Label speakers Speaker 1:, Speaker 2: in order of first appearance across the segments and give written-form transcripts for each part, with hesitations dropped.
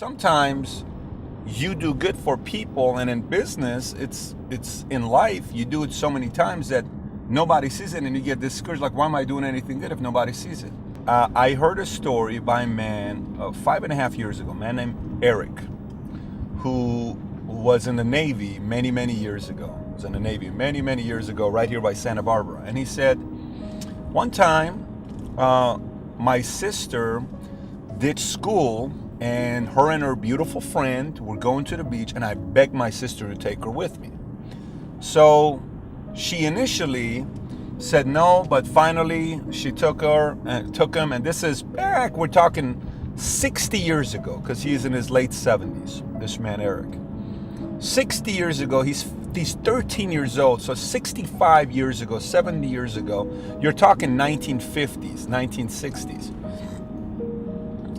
Speaker 1: sometimes you do good for people, and in business, it's in life, you do it so many times that nobody sees it, and you get discouraged, like, why am I doing anything good if nobody sees it? I heard a story by a man 5.5 years ago, a man named Eric, who was in the Navy many years ago. He was in the Navy many years ago, right here by Santa Barbara. And he said, one time, my sister ditched school, and her and her beautiful friend were going to the beach, and I begged my sister to take her with me. So she initially said no, but finally she took him, and this is back, we're talking 60 years ago, because he's in his late 70s, this man Eric. 60 years ago, he's 13 years old, so 65 years ago, 70 years ago, you're talking 1950s, 1960s,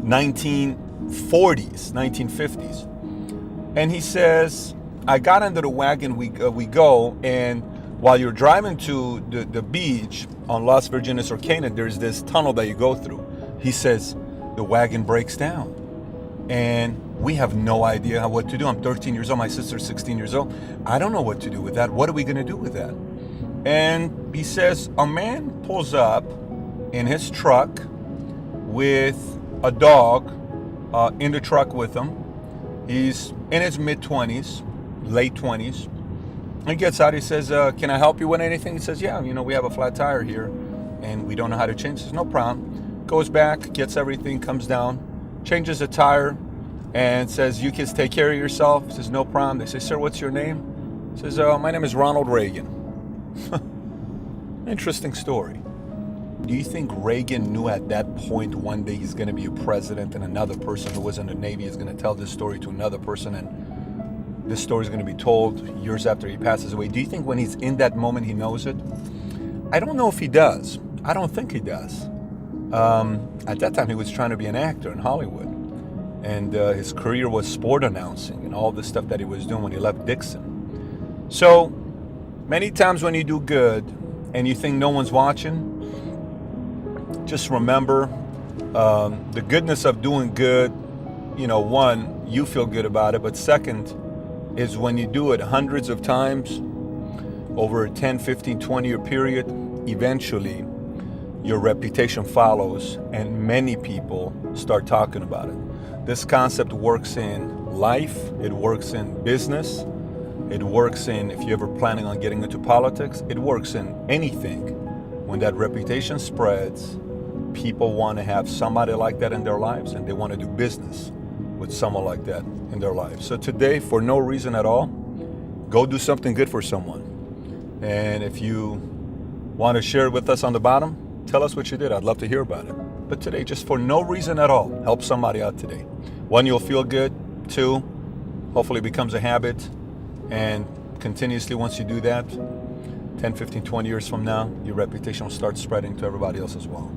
Speaker 1: 1940s, 1950s. And he says, I got into the wagon, we go, and while you're driving to the beach on Las Virgenes or Canaan, there's this tunnel that you go through. He says, the wagon breaks down. And we have no idea what to do. I'm 13 years old, my sister's 16 years old. I don't know what to do with that. What are we gonna do with that? And he says, a man pulls up in his truck with a dog in the truck with him. He's in his mid-20s, late 20s. He gets out, he says, can I help you with anything? He says, yeah, we have a flat tire here and we don't know how to change. He says, no problem. Goes back, gets everything, comes down, changes the tire, and says, you kids take care of yourself. He says, no problem. They say, sir, what's your name? He says, my name is Ronald Reagan. Interesting story. Do you think Reagan knew at that point one day he's going to be a president, and another person who was in the Navy is going to tell this story to another person, and this story is going to be told years after he passes away? Do you think when he's in that moment he knows it? I don't know if he does. I don't think he does. At that time he was trying to be an actor in Hollywood, and his career was sport announcing and all the stuff that he was doing when he left Dixon. So many times when you do good and you think no one's watching, just remember the goodness of doing good. One, you feel good about it, but second is when you do it hundreds of times over a 10, 15, 20-year period, eventually your reputation follows and many people start talking about it. This concept works in life, it works in business, it works in, if you're ever planning on getting into politics, it works in anything. When that reputation spreads, people want to have somebody like that in their lives, and they want to do business with someone like that in their lives. So today, for no reason at all, go do something good for someone. And if you want to share it with us on the bottom, tell us what you did. I'd love to hear about it. But today, just for no reason at all, help somebody out today. One, you'll feel good. Two, hopefully it becomes a habit. And continuously, once you do that, 10, 15, 20 years from now, your reputation will start spreading to everybody else as well.